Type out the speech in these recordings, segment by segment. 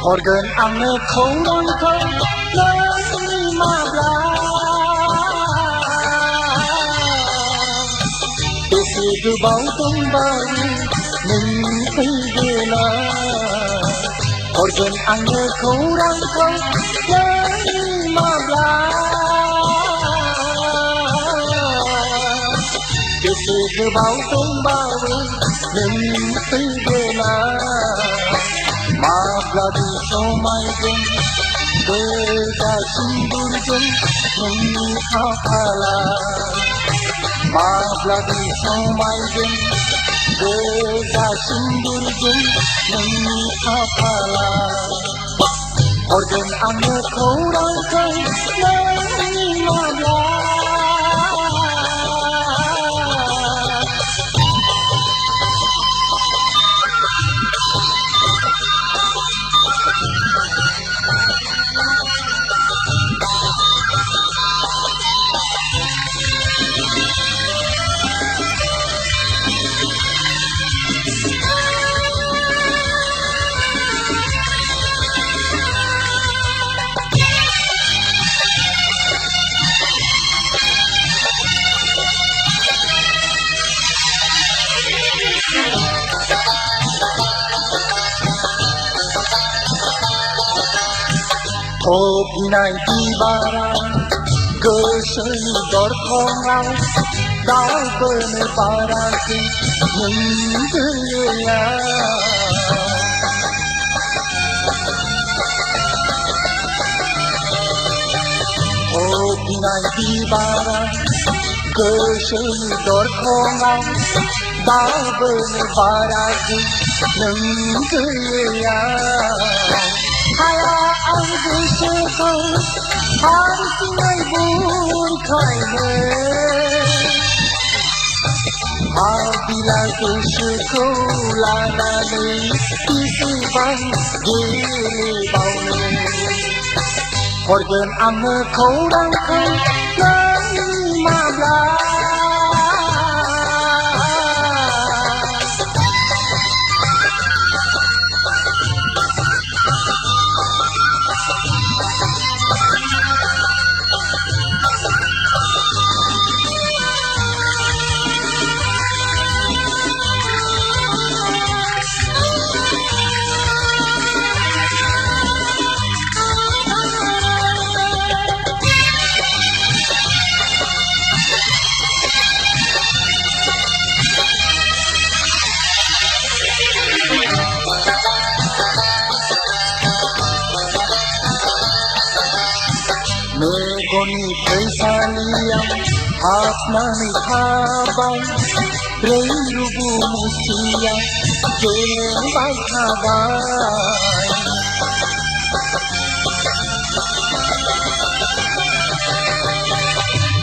Organ ang khâu khâu nơi mà bla Tesi du bao tum bari mình thấy ghê la Organ ang khâu nơi mà bla Tesi du bao tum bari mình thấy ghê la Maaflah di somaikan Beda sindurkan Mengapalah Maaflah di somaikan Beda sindurkan Mengapalah Organ anak orang kau Mengapalah Opinai di barang Keseni dorkongan Dau bener paraki Menggaya Opinai di barang Keseni dorkongan Dau bener paraki Menggaya Haya ang gusto ko Halos ngay buhay kayo Habila gusto ko Lana ni isipang gilibaw ni Organ ang kurang ko Nang mabla Megoni peisaliam Hasmani habang Reirubu musia Jeleng baik habang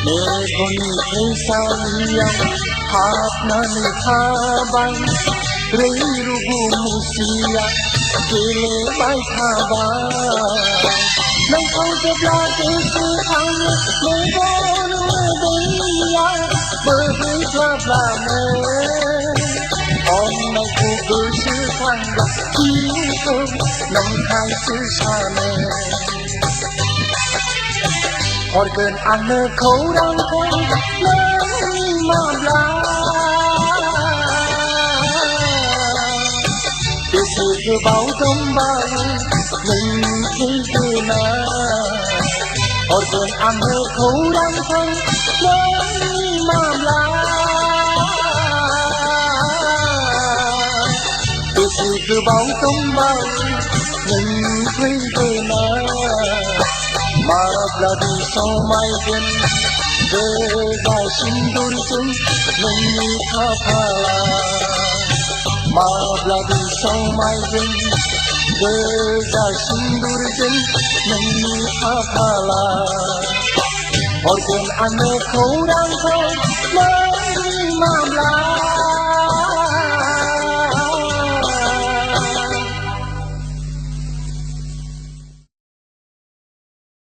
Megoni peisaliam Hasmani habang Reirubu musia Jeleng baik habang Nang kau sebelah Tuhan Mengon media Berhijab lama Om nang ku bersetangga Kita nang hai sesama Organ anak korang kau Menimablah Desi kebau kembali Menghidupna Organ anak kurang kau Menimablah Desi kebau kembali Menghidupna Maaflah disomaikan Beda sindurkan Menikapalah Maaflah disomaikan Beda sindurkan Menikapalah Organ anak kurang kau Menimablah